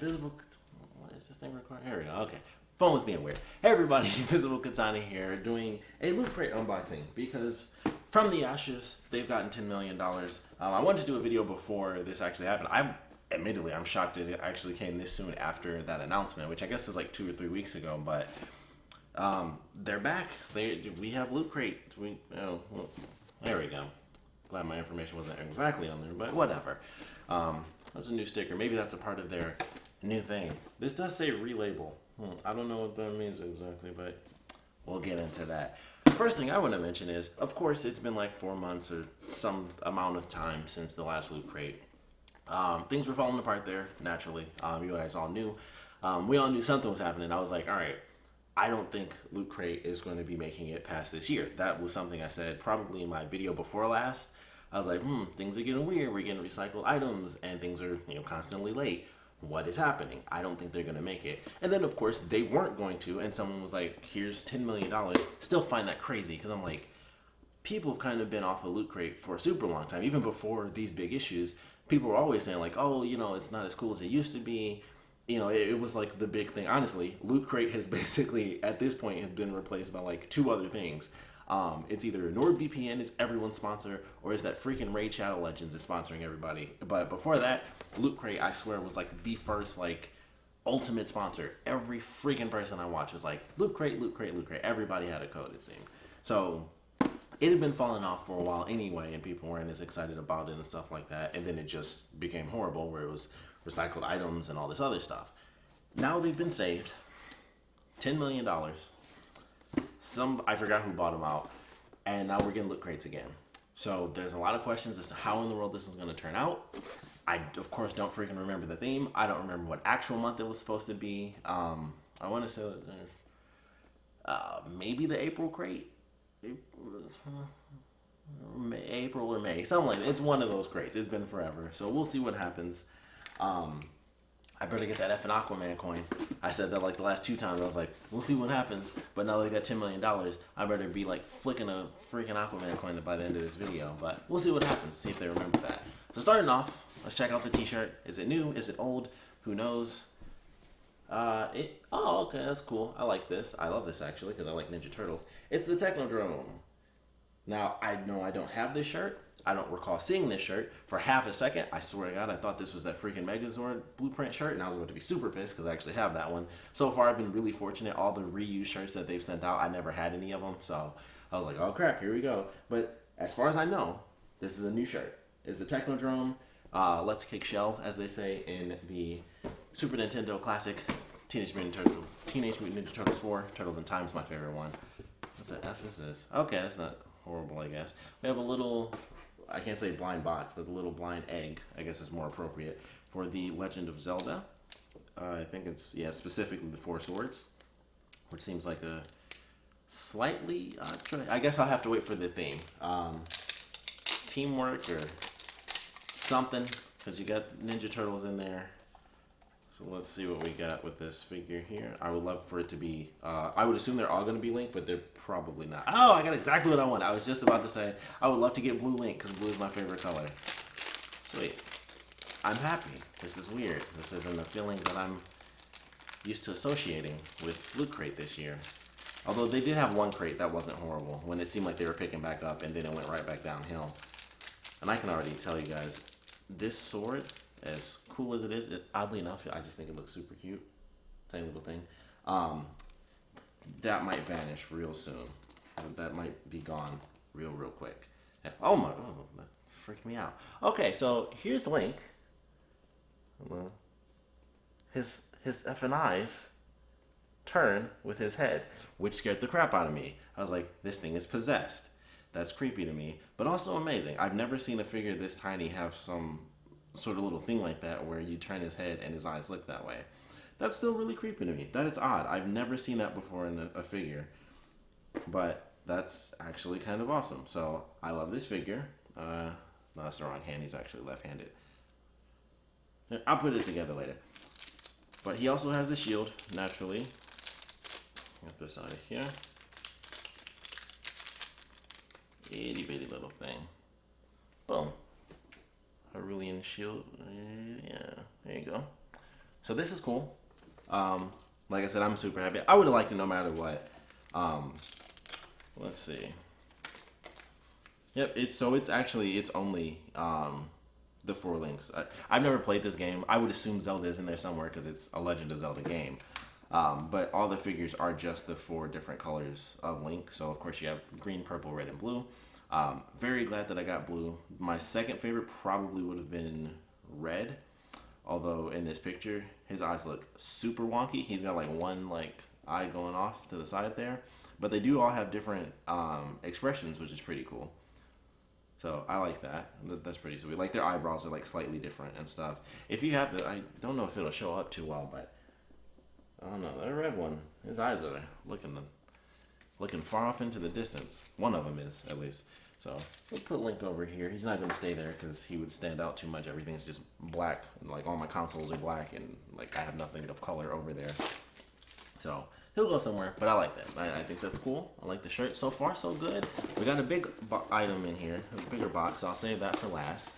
What is this thing recording? Here we go. Okay. Phone was being weird. Hey everybody, Invisiblekatana here, doing a Lootcrate unboxing because from the ashes, they've gotten $10 million. I wanted to do a video before this actually happened. I'm shocked it actually came this soon after that announcement, which I guess is like 2 or 3 weeks ago, but they're back. We have Lootcrate. There we go. Glad my information wasn't exactly on there, but whatever. That's a new sticker. Maybe that's a part of their new thing. This does say relabel. I don't know what that means exactly, but we'll get into that. First thing I want to mention is, of course, it's been like 4 months or some amount of time since the last Lootcrate. Things were falling apart there, naturally. You guys all knew. We all knew something was happening. I was like, all right, I don't think Lootcrate is going to be making it past this year. That was something I said probably in my video before last. I was like, things are getting weird. We're getting recycled items and things are, constantly late. What is happening? I don't think they're going to make it. And then, of course, they weren't going to. And someone was like, here's $10 million. Still find that crazy because I'm like, people have kind of been off of Lootcrate for a super long time. Even before these big issues, people were always saying like, oh, it's not as cool as it used to be. It was like the big thing. Honestly, Lootcrate has basically, at this point, has been replaced by like 2 other things. It's either NordVPN is everyone's sponsor, or is that freaking Raid Shadow Legends is sponsoring everybody. But before that, Lootcrate, I swear, was like the first like ultimate sponsor. Every freaking person I watched was like, Lootcrate, Lootcrate, Lootcrate. Everybody had a code, it seemed. So it had been falling off for a while anyway, and people weren't as excited about it and stuff like that. And then it just became horrible, where it was recycled items and all this other stuff. Now they've been saved. $10 million. I forgot who bought them out, and now we're getting Lootcrates again. So there's a lot of questions as to how in the world this is going to turn out. I, of course, don't freaking remember the theme. I don't remember what actual month it was supposed to be. I want to say maybe the April crate. April or May, something like that. It's one of those crates. It's been forever, so we'll see what happens. I better get that effing Aquaman coin. I said that like the last 2 times. I was like, we'll see what happens. But now they got $10 million. I better be like flicking a freaking Aquaman coin by the end of this video. But we'll see what happens. See if they remember that. So starting off, let's check out the t-shirt. Is it new? Is it old? Who knows? Oh, okay, that's cool. I like this. I love this actually because I like Ninja Turtles. It's the Technodrome. Now, I know I don't have this shirt. I don't recall seeing this shirt for half a second. I swear to God, I thought this was that freaking Megazord blueprint shirt, and I was about to be super pissed because I actually have that one. So far, I've been really fortunate. All the reused shirts that they've sent out, I never had any of them. So I was like, oh crap, here we go. But as far as I know, this is a new shirt. It's the Technodrome. Let's kick shell, as they say in the Super Nintendo classic Teenage Mutant Ninja Turtles 4. Turtles in Time is my favorite one. What the F is this? Okay, that's not horrible, I guess. We have a little, I can't say blind box, but the little blind egg, I guess is more appropriate, for the Legend of Zelda. I think it's, specifically the 4 swords, which seems like a slightly, I guess I'll have to wait for the theme. Teamwork or something, because you got Ninja Turtles in there. So let's see what we got with this figure here. I would love for it to be, I would assume they're all going to be Link, but they're probably not. Oh, I got exactly what I want. I was just about to say, I would love to get blue Link, because blue is my favorite color. Sweet. I'm happy. This is weird. This isn't a feeling that I'm used to associating with Lootcrate this year. Although they did have one crate that wasn't horrible, when it seemed like they were picking back up, and then it went right back downhill. And I can already tell you guys, this sword, as cool as it is, oddly enough, I just think it looks super cute. Tiny little thing. That might vanish real soon. That might be gone real quick. Oh my, that freaked me out. Okay, so here's Link. His effing eyes turn with his head, which scared the crap out of me. I was like, this thing is possessed. That's creepy to me, but also amazing. I've never seen a figure this tiny have some sort of little thing like that where you turn his head and his eyes look that way. That's still really creepy to me. That is odd. I've never seen that before in a figure, but that's actually kind of awesome. So I love this figure. No, that's the wrong hand. He's actually left-handed. I'll put it together later. But he also has the shield, naturally. Get this out of here. Itty bitty little thing. Boom. Cerulean shield. Yeah, there you go. So this is cool. Like I said, I'm super happy. I would have liked it no matter what. Let's see. Yep, it's only the 4 links. I've never played this game. I would assume Zelda is in there somewhere because it's a Legend of Zelda game. But all the figures are just the 4 different colors of Link. So of course you have green, purple, red, and blue. Very glad that I got blue. My second favorite probably would have been red. Although in this picture, his eyes look super wonky. He's got like one eye going off to the side there. But they do all have different expressions, which is pretty cool. So I like that. That's pretty sweet. Like their eyebrows are like slightly different and stuff. If you have I don't know if it'll show up too well, but I don't know. The red one, his eyes are looking far off into the distance. One of them is, at least. So we'll put Link over here. He's not going to stay there because he would stand out too much. Everything's just black. Like all my consoles are black and like I have nothing of color over there. So he'll go somewhere, but I like that. I think that's cool. I like the shirt. So far, so good. We got a big item in here, a bigger box. So I'll save that for last.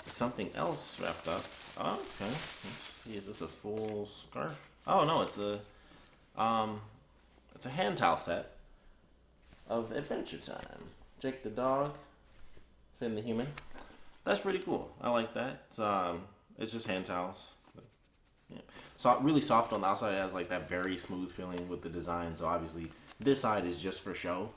Something else wrapped up. Oh, okay. Let's see. Is this a full scarf? Oh no, it's a hand towel set of Adventure Time. Jake the dog, Finn the human. That's pretty cool. I like that. It's just hand towels. Yeah. So really soft on the outside. It has like that very smooth feeling with the design. So obviously this side is just for show.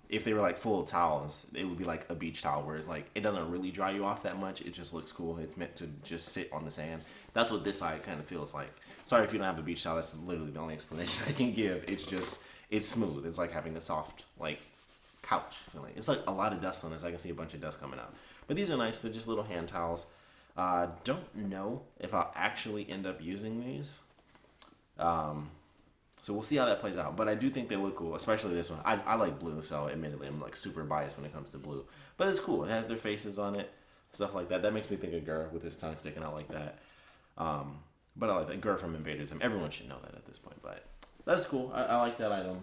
If they were like full of towels, it would be like a beach towel, whereas like it doesn't really dry you off that much. It just looks cool. It's meant to just sit on the sand. That's what this side kind of feels like. Sorry if you don't have a beach towel. That's literally the only explanation I can give. It's smooth. It's like having a soft couch feeling. It's like a lot of dust on this. I can see a bunch of dust coming out. But these are nice. They're just little hand towels. Don't know if I'll actually end up using these. So we'll see how that plays out. But I do think they look cool, especially this one. I like blue, so admittedly I'm like super biased when it comes to blue. But it's cool. It has their faces on it, stuff like that. That makes me think of Gur with his tongue sticking out like that. But I like that. Gur from Invaders Zim. Everyone should know that at this point. But that's cool. I like that item.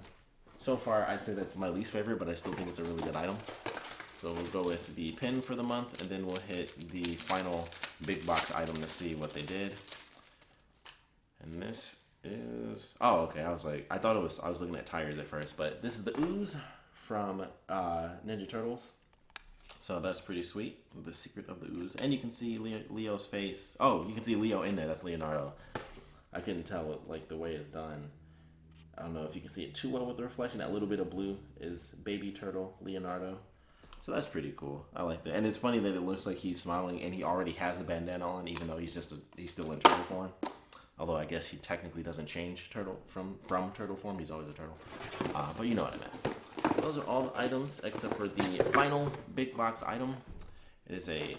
So far, I'd say that's my least favorite, but I still think it's a really good item. So we'll go with the pin for the month, and then we'll hit the final big box item to see what they did. And this is... Oh, okay. I was looking at tires at first, but this is the ooze from Ninja Turtles. So that's pretty sweet. The secret of the ooze. And you can see Leo's face. Oh, you can see Leo in there. That's Leonardo. I couldn't tell it, like the way it's done. I don't know if you can see it too well with the reflection. That little bit of blue is baby turtle Leonardo. So that's pretty cool. I like that. And it's funny that it looks like he's smiling and he already has the bandana on, even though he's still in turtle form. Although I guess he technically doesn't change turtle from turtle form. He's always a turtle. But you know what I meant. Those are all the items except for the final big box item. It is a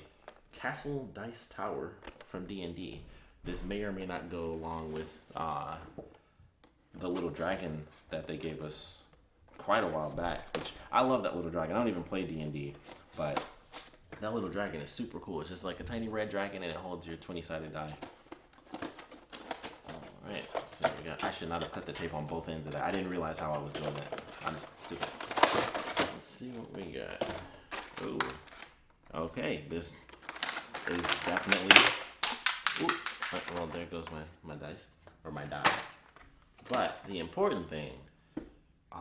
Castle Dice Tower from D&D. This may or may not go along with the little dragon that they gave us quite a while back, which I love that little dragon. I don't even play D&D, but that little dragon is super cool. It's just like a tiny red dragon and it holds your 20-sided die. Alright, so I should not have cut the tape on both ends of that. I didn't realize how I was doing that. I'm stupid. Let's see what we got. Ooh. Okay, this is definitely... Ooh. Well, there goes my dice. Or my die. But the important thing,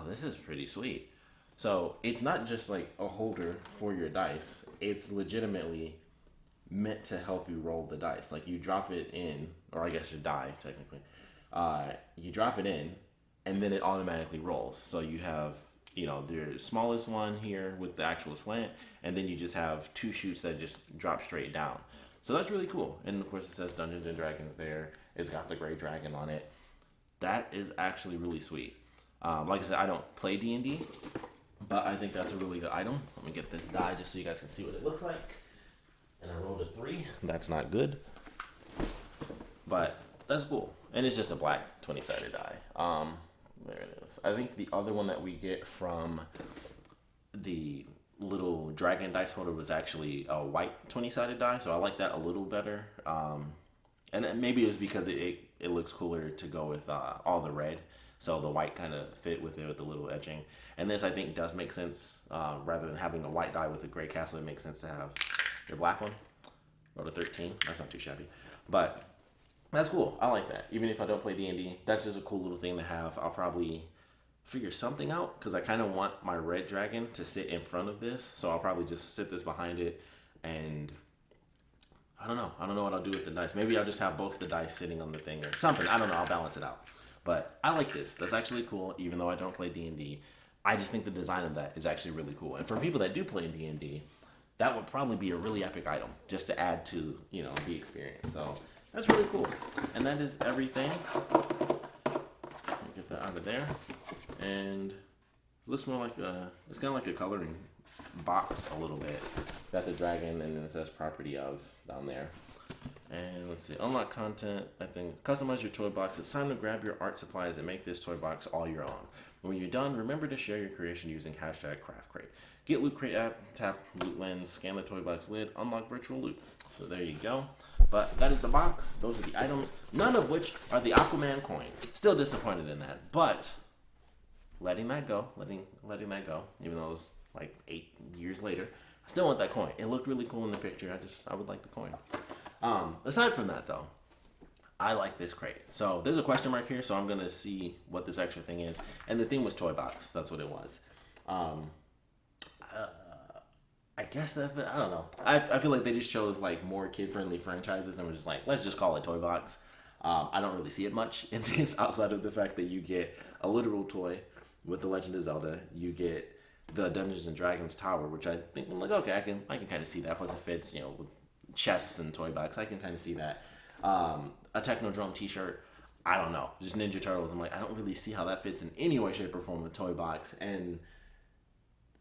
this is pretty sweet. So it's not just like a holder for your dice. It's legitimately meant to help you roll the dice. Like you drop it in, or I guess your die technically. You drop it in, and then it automatically rolls. So you have, the smallest one here with the actual slant, and then you just have 2 chutes that just drop straight down. So that's really cool. And of course it says Dungeons and Dragons there. It's got the gray dragon on it. That is actually really sweet. Like I said, I don't play D&D, but I think that's a really good item. Let me get this die just so you guys can see what it looks like. And I rolled a 3. That's not good. But that's cool. And it's just a black 20-sided die. There it is. I think the other one that we get from the little dragon dice holder was actually a white 20-sided die. So I like that a little better. And maybe it was because it looks cooler to go with all the red. So the white kind of fit with it with the little edging. And this, I think, does make sense. Rather than having a white die with a gray castle, it makes sense to have your black one. Rolled a 13. That's not too shabby. But That's cool. I like that. Even if I don't play D&D, that's just a cool little thing to have. I'll probably figure something out because I kind of want my red dragon to sit in front of this. So I'll probably just sit this behind it, and I don't know. I don't know what I'll do with the dice. Maybe I'll just have both the dice sitting on the thing or something. I don't know. I'll balance it out. But I like this. That's actually cool, even though I don't play D&D. I just think the design of that is actually really cool. And for people that do play D&D, that would probably be a really epic item just to add to, the experience. So that's really cool. And that is everything. Let me get that out of there. And it looks more like it's kind of like a coloring box a little bit. Got the dragon, and then it says property of down there. And let's see, unlock content. I think customize your toy box. It's time to grab your art supplies and make this toy box all your own. When you're done, remember to share your creation using #CraftCrate. Get Lootcrate app, tap loot lens, scan the toy box lid, unlock virtual loot. So there you go. But that is the box. Those are the items, none of which are the Aquaman coin. Still disappointed in that, but letting that go, even though it was like 8 years later, I still want that coin. It looked really cool in the picture. I would like the coin. Aside from that though, I like this crate. So there's a question mark here, so I'm gonna see what this extra thing is. And the thing was Toybox. That's what it was. I guess that, I don't know. I feel like they just chose like more kid-friendly franchises and was just like, let's just call it Toybox. I don't really see it much in this outside of the fact that you get a literal toy with The Legend of Zelda. You get the Dungeons and Dragons tower, which I think I'm like, okay, I can kind of see that. Plus it fits, with chests and Toybox. I can kind of see that. A Technodrome t-shirt. I don't know. Just Ninja Turtles. I'm like, I don't really see how that fits in any way, shape, or form with Toybox. And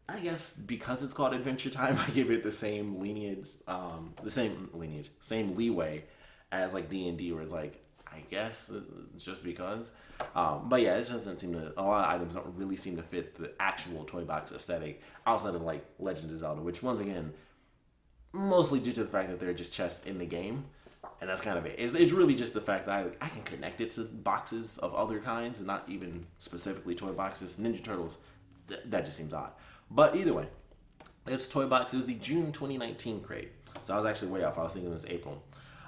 I guess because it's called Adventure Time, I give it the same same leeway as like D&D, where it's like, I guess it's just because. But yeah, it doesn't seem to, a lot of items don't really seem to fit the actual Toybox aesthetic outside of like Legend of Zelda, which once again, mostly due to the fact that they're just chests in the game. And that's kind of it. It's really just the fact that I can connect it to boxes of other kinds and not even specifically toy boxes. Ninja Turtles, that just seems odd. But either way, it's Toybox. It was the June 2019 crate. So I was actually way off. I was thinking it was April.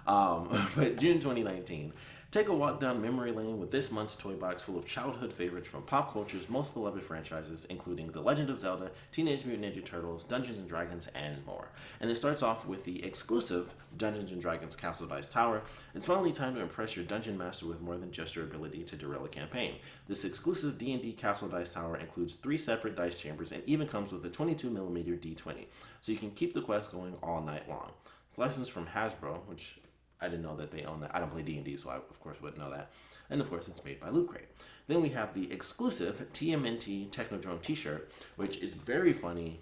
But June 2019. Take a walk down memory lane with this month's toy box full of childhood favorites from pop culture's most beloved franchises, including The Legend of Zelda, Teenage Mutant Ninja Turtles, Dungeons & Dragons, and more. And it starts off with the exclusive Dungeons & Dragons Castle Dice Tower. It's finally time to impress your dungeon master with more than just your ability to derail a campaign. This exclusive D&D Castle Dice Tower includes 3 separate dice chambers and even comes with a 22mm D20, so you can keep the quest going all night long. It's licensed from Hasbro, which I didn't know that they own that. I don't play D&D, so I, of course, wouldn't know that. And, of course, it's made by Lootcrate. Then we have the exclusive TMNT Technodrome t-shirt, which is very funny.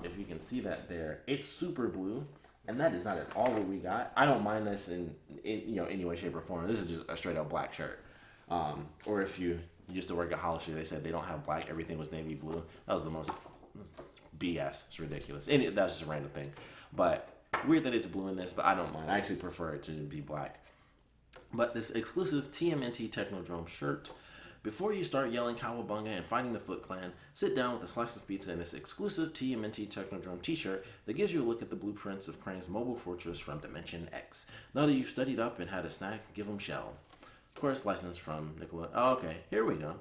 If you can see that there. It's super blue, and that is not at all what we got. I don't mind this in any way, shape, or form. This is just a straight-up black shirt. Or if you used to work at Hollister, they said they don't have black. Everything was navy blue. That was the most BS. It's ridiculous. And that's just a random thing. But weird that it's blue in this, but I don't mind. I actually prefer it to be black. But this exclusive TMNT Technodrome shirt, before you start yelling Cowabunga and fighting the Foot Clan, sit down with a slice of pizza and this exclusive TMNT Technodrome t-shirt that gives you a look at the blueprints of Krang's mobile fortress from Dimension X. Now that you've studied up and had a snack, give them shell. Of course, licensed from Nicola. Oh, okay, here we go.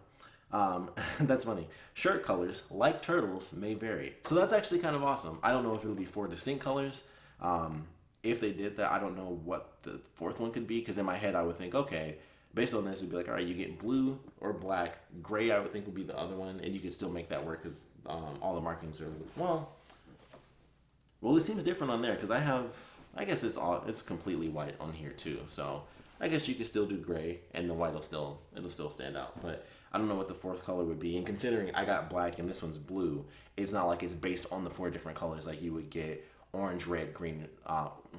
That's funny. Shirt colors, like turtles, may vary. So that's actually kind of awesome. I don't know if it'll be 4 distinct colors. If they did that, I don't know what the 4th one could be, because in my head I would think, okay, based on this, it'd be like, all right, you get blue or black. Gray, I would think, would be the other one, and you could still make that work because all the markings are, well, it seems different on there because I guess it's completely white on here too. So I guess you could still do gray, and the white it'll still stand out. But I don't know what the 4th color would be. And considering I got black and this one's blue, it's not like it's based on the 4 different colors like you would get orange, red, green,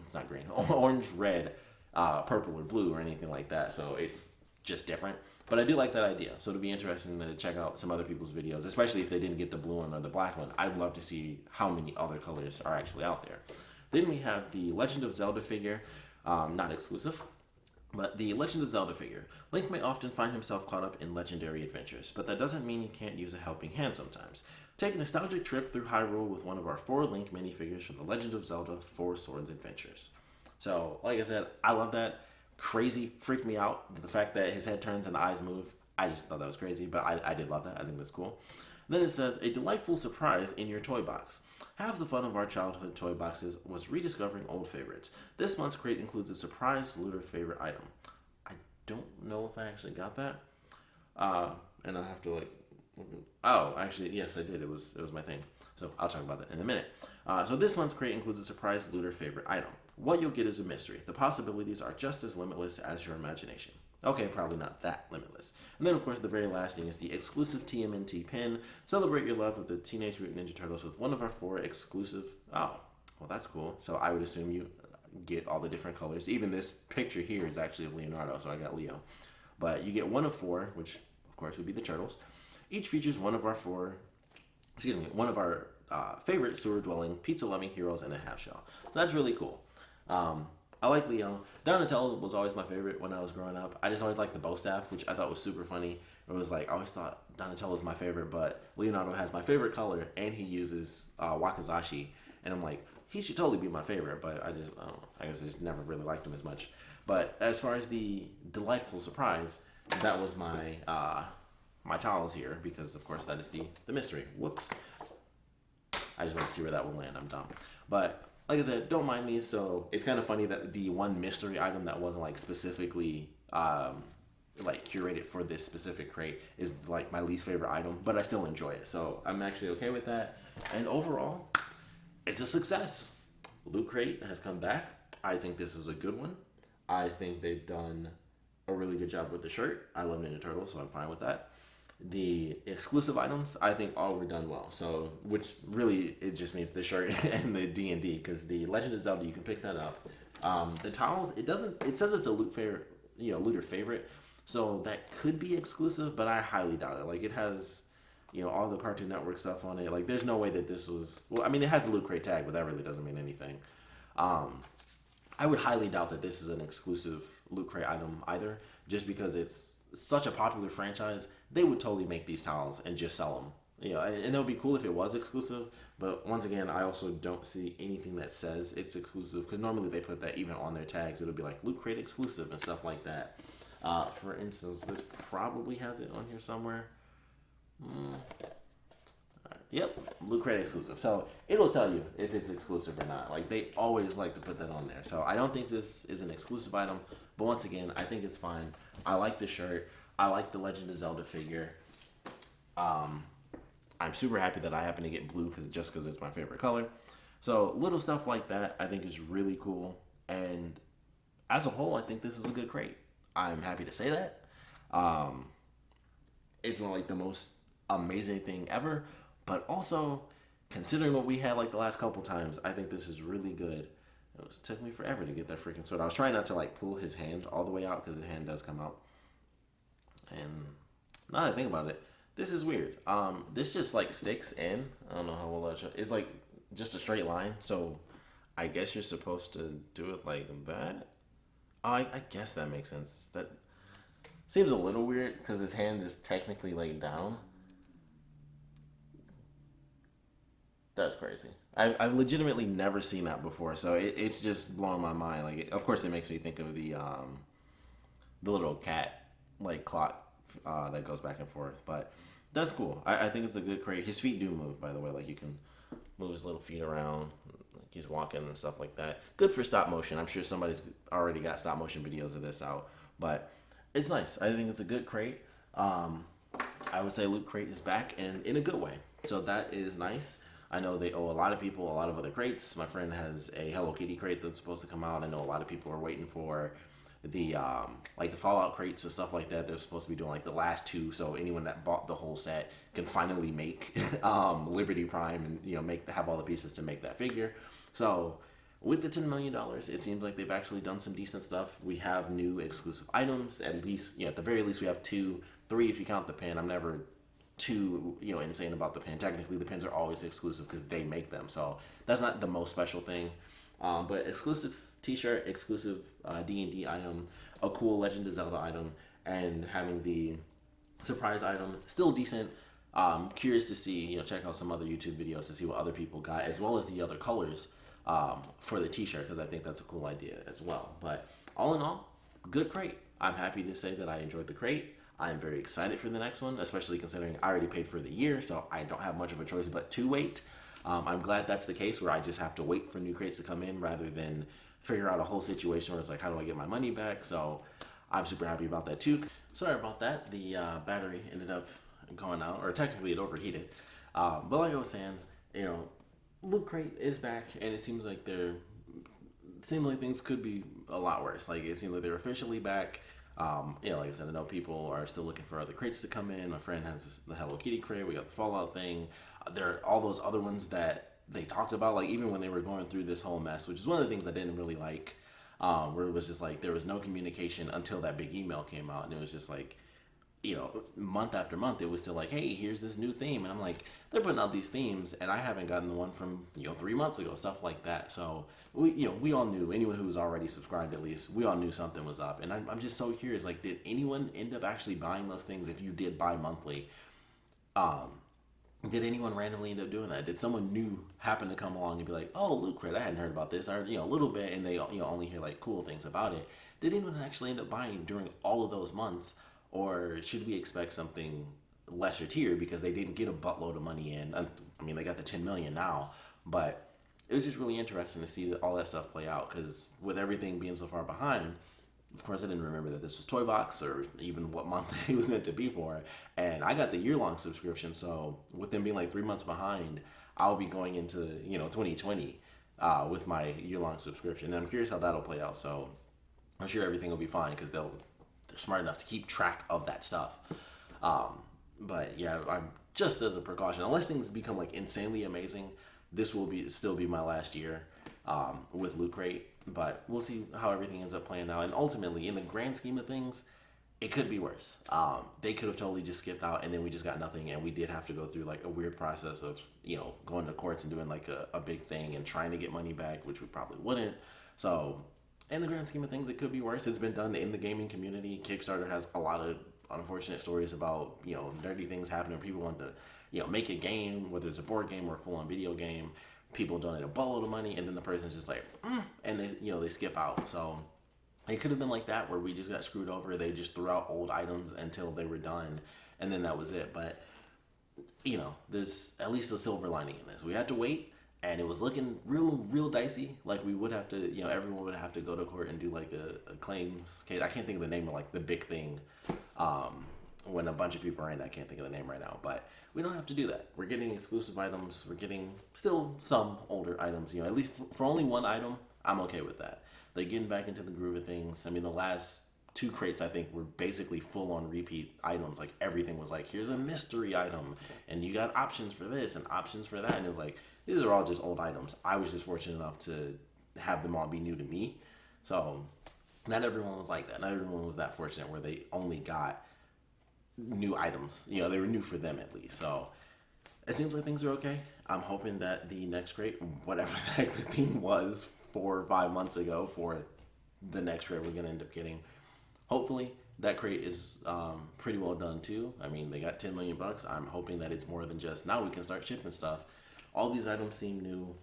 it's not green, orange, red, purple, or blue, or anything like that. So it's just different. But I do like that idea. So it'll be interesting to check out some other people's videos, especially if they didn't get the blue one or the black one. I'd love to see how many other colors are actually out there. Then we have the Legend of Zelda figure, not exclusive, but the Legend of Zelda figure. Link may often find himself caught up in legendary adventures, but that doesn't mean he can't use a helping hand sometimes. Take a nostalgic trip through Hyrule with one of our 4 Link minifigures from the Legend of Zelda 4 Swords Adventures. So, like I said, I love that. crazy, freaked me out. The fact that his head turns and the eyes move, I just thought that was crazy, but I did love that. I think that's cool. Then it says, a delightful surprise in your toy box. Half the fun of our childhood toy boxes was rediscovering old favorites. This month's crate includes a surprise looter favorite item. I don't know if I actually got that. And I have to like, oh, actually, yes, I did. It was my thing. So I'll talk about that in a minute. So this month's crate includes a surprise looter favorite item. What you'll get is a mystery. The possibilities are just as limitless as your imagination. Okay, probably not that limitless. And then, of course, the very last thing is the exclusive TMNT pin. Celebrate your love of the Teenage Mutant Ninja Turtles with one of our 4 exclusive... Oh, well, that's cool. So I would assume you get all the different colors. Even this picture here is actually of Leonardo, so I got Leo. But you get one of 4, which, of course, would be the Turtles. Each features one of our favorite sewer-dwelling, pizza-loving heroes in a half shell. So that's really cool. I like Leo. Donatello was always my favorite when I was growing up. I just always liked the bow staff, which I thought was super funny. It was like, I always thought Donatello was my favorite, but Leonardo has my favorite color, and he uses wakizashi. And I'm like, he should totally be my favorite, but I don't know. I guess I just never really liked him as much. But as far as the delightful surprise, that was my my towels here, because, of course, that is the mystery. Whoops. I just want to see where that will land. I'm dumb. But... like I said, don't mind these. So it's kind of funny that the one mystery item that wasn't like specifically like curated for this specific crate is like my least favorite item, but I still enjoy it. So I'm actually okay with that. And overall, it's a success. Lootcrate has come back. I think this is a good one. I think they've done a really good job with the shirt. I love Ninja Turtles, so I'm fine with that. The exclusive items, I think all were done well. So, which really, it just means the shirt and the D&D, because the Legend of Zelda, you can pick that up. The towels, it says it's a looter favorite, so that could be exclusive, but I highly doubt it. Like, it has, all the Cartoon Network stuff on it. Like, there's no way that this was, well, I mean, it has a Loot Crate tag, but that really doesn't mean anything. I would highly doubt that this is an exclusive Loot Crate item either, just because it's such a popular franchise. They would totally make these towels and just sell them. And it would be cool if it was exclusive, but once again, I also don't see anything that says it's exclusive, because normally they put that even on their tags. It'll be like Loot Crate exclusive and stuff like that. For instance, this probably has it on here somewhere. Yep, Loot Crate exclusive. So it'll tell you if it's exclusive or not. Like, they always like to put that on there. So I don't think this is an exclusive item, but once again, I think it's fine. I like the shirt. I like the Legend of Zelda figure. I'm super happy that I happen to get blue just because it's my favorite color. So little stuff like that I think is really cool. And as a whole, I think this is a good crate. I'm happy to say that. It's not like the most amazing thing ever, but also considering what we had like the last couple times, I think this is really good. It took me forever to get that freaking sword. I was trying not to like pull his hand all the way out, because his hand does come out. And now that I think about it, this is weird. This just like sticks in. I don't know how well that shows. It's like just a straight line. So I guess you're supposed to do it like that. I guess that makes sense. That seems a little weird because his hand is technically laid down. That's crazy. I've legitimately never seen that before, so it's just blowing my mind. Like, of course, it makes me think of the little cat like clock that goes back and forth. But that's cool. I think it's a good crate. His feet do move, by the way. Like, you can move his little feet around. Like, he's walking and stuff like that. Good for stop motion. I'm sure somebody's already got stop motion videos of this out. But it's nice. I think it's a good crate. I would say Loot Crate is back, and in a good way. So that is nice. I know they owe a lot of people a lot of other crates. My friend has a Hello Kitty crate that's supposed to come out. I know a lot of people are waiting for the like the Fallout crates and stuff like that. They're supposed to be doing like the last 2, so anyone that bought the whole set can finally make Liberty Prime and have all the pieces to make that figure. So with the $10 million, it seems like they've actually done some decent stuff. We have new exclusive items. At least, at the very least, we have 2, 3 if you count the pin. I'm never too insane about the pin. Technically, the pins are always exclusive because they make them, so that's not the most special thing. But exclusive t-shirt, exclusive D&D item, a cool Legend of Zelda item, and having the surprise item, still decent. Curious to see, check out some other YouTube videos to see what other people got, as well as the other colors for the t-shirt, because I think that's a cool idea as well. But all in all, good crate. I'm happy to say that I enjoyed the crate. I'm very excited for the next one, especially considering I already paid for the year, so I don't have much of a choice but to wait. I'm glad that's the case where I just have to wait for new crates to come in rather than figure out a whole situation where it's like, how do I get my money back? So I'm super happy about that too. Sorry about that. The battery ended up going out, or technically it overheated. But like I was saying, you know, Lootcrate is back, and it seems like things could be a lot worse. Like it seems like they're officially back. Like I said, I know people are still looking for other crates to come in. My friend has the Hello Kitty crate. We got the Fallout thing. There are all those other ones that they talked about, like even when they were going through this whole mess, which is one of the things I didn't really like, where it was just like there was no communication until that big email came out, and it was just like, month after month, it was still like, hey, here's this new theme. And I'm like, they're putting out these themes, and I haven't gotten the one from, 3 months ago, stuff like that. So, we all knew, anyone who was already subscribed at least, we all knew something was up. And I'm just so curious, like, did anyone end up actually buying those things if you did buy monthly? Did anyone randomly end up doing that? Did someone new happen to come along and be like, oh, Loot Crate, I hadn't heard about this, or, a little bit, and they, only hear, like, cool things about it. Did anyone actually end up buying during all of those months? Or should we expect something lesser tier because they didn't get a buttload of money in? I mean, they got the 10 million now, but it was just really interesting to see all that stuff play out, because with everything being so far behind, of course, I didn't remember that this was Toybox or even what month it was meant to be for. And I got the year-long subscription, so with them being like 3 months behind, I'll be going into 2020 with my year-long subscription. And I'm curious how that'll play out. So I'm sure everything will be fine because they're smart enough to keep track of that stuff. But yeah, I'm just as a precaution, unless things become like insanely amazing, this will still be my last year with Loot Crate. But we'll see how everything ends up playing out. And ultimately, in the grand scheme of things, it could be worse. They could have totally just skipped out, and then we just got nothing, and we did have to go through like a weird process of going to courts and doing like a big thing and trying to get money back, which we probably wouldn't. So in the grand scheme of things, it could be worse. It's been done in the gaming community. Kickstarter has a lot of unfortunate stories about nerdy things happening. People want to make a game, whether it's a board game or a full-on video game. People donate a boatload of money, and then the person's just like, and they skip out. So it could have been like that, where we just got screwed over. They just threw out old items until they were done, and then that was it. But there's at least a silver lining in this. We had to wait, and it was looking real dicey. Like we would have to, everyone would have to go to court and do like a claims case. I can't think of the name of like the big thing. When a bunch of people are in, I can't think of the name right now, but we don't have to do that. We're getting exclusive items. We're getting still some older items. At least for only one item, I'm okay with that. They're getting back into the groove of things. I mean, the last 2 crates, I think, were basically full-on repeat items. Like, everything was like, here's a mystery item, and you got options for this and options for that. And it was like, these are all just old items. I was just fortunate enough to have them all be new to me. So not everyone was like that. Not everyone was that fortunate where they only got new items. They were new for them at least. So it seems like things are okay. I'm hoping that the next crate, whatever the heck the theme was 4 or 5 months ago for the next crate we're going to end up getting, hopefully that crate is pretty well done too. I mean, they got 10 million bucks. I'm hoping that it's more than just now we can start shipping stuff. All these items seem new.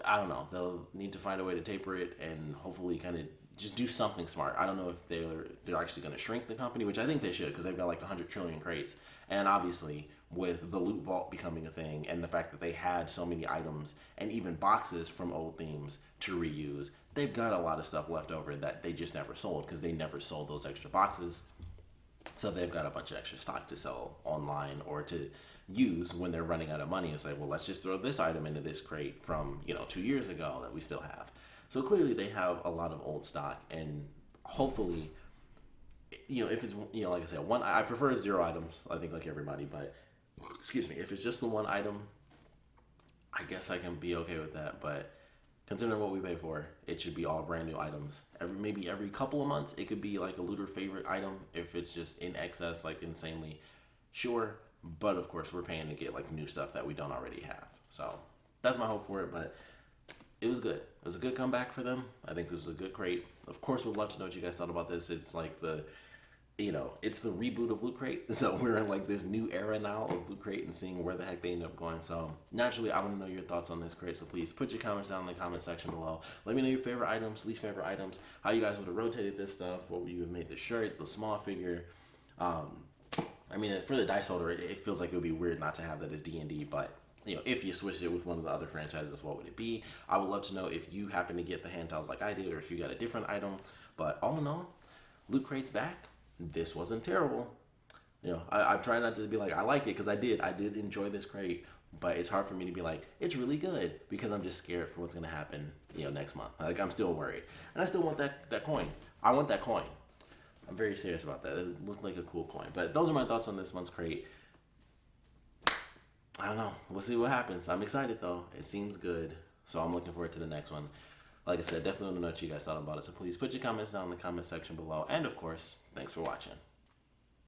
I don't know. They'll need to find a way to taper it and hopefully kind of just do something smart. I don't know if they're actually going to shrink the company, which I think they should, because they've got like 100 trillion crates. And obviously, with the loot vault becoming a thing and the fact that they had so many items and even boxes from old themes to reuse, they've got a lot of stuff left over that they just never sold because they never sold those extra boxes. So they've got a bunch of extra stock to sell online or to use when they're running out of money. It's like, well, let's just throw this item into this crate from 2 years ago that we still have. So clearly they have a lot of old stock, and hopefully, if it's, like I said, I prefer 0 items, I think, like everybody, but, excuse me, if it's just the one item, I guess I can be okay with that, but considering what we pay for, it should be all brand new items. Maybe every couple of months, it could be like a looter favorite item, if it's just in excess, like insanely, sure, but of course, we're paying to get like new stuff that we don't already have, so that's my hope for it, but it was good. It was a good comeback for them. I think this was a good crate. Of course, we'd love to know what you guys thought about this. It's like the you know, it's the reboot of Lootcrate. So we're in like this new era now of Lootcrate and seeing where the heck they end up going. So naturally, I want to know your thoughts on this crate. So please put your comments down in the comment section below. Let me know your favorite items, least favorite items, how you guys would have rotated this stuff, what would you have made the shirt, the small figure. I mean, for the dice holder, it feels like it would be weird not to have that as D&D, but you know, if you switched it with one of the other franchises, what would it be? I would love to know if you happen to get the hand towels like I did, or if you got a different item. But all in all, Loot Crate's back. This wasn't terrible. You know, I'm trying not to be like, I like it, because I did enjoy this crate, but it's hard for me to be like, it's really good, because I'm just scared for what's going to happen, you know, next month. Like, I'm still worried. And I still want that coin. I want that coin. I'm very serious about that. It looked like a cool coin. But those are my thoughts on this month's crate. I don't know. We'll see what happens. I'm excited, though. It seems good. So I'm looking forward to the next one. Like I said, definitely want to know what you guys thought about it. So please put your comments down in the comment section below. And, of course, thanks for watching.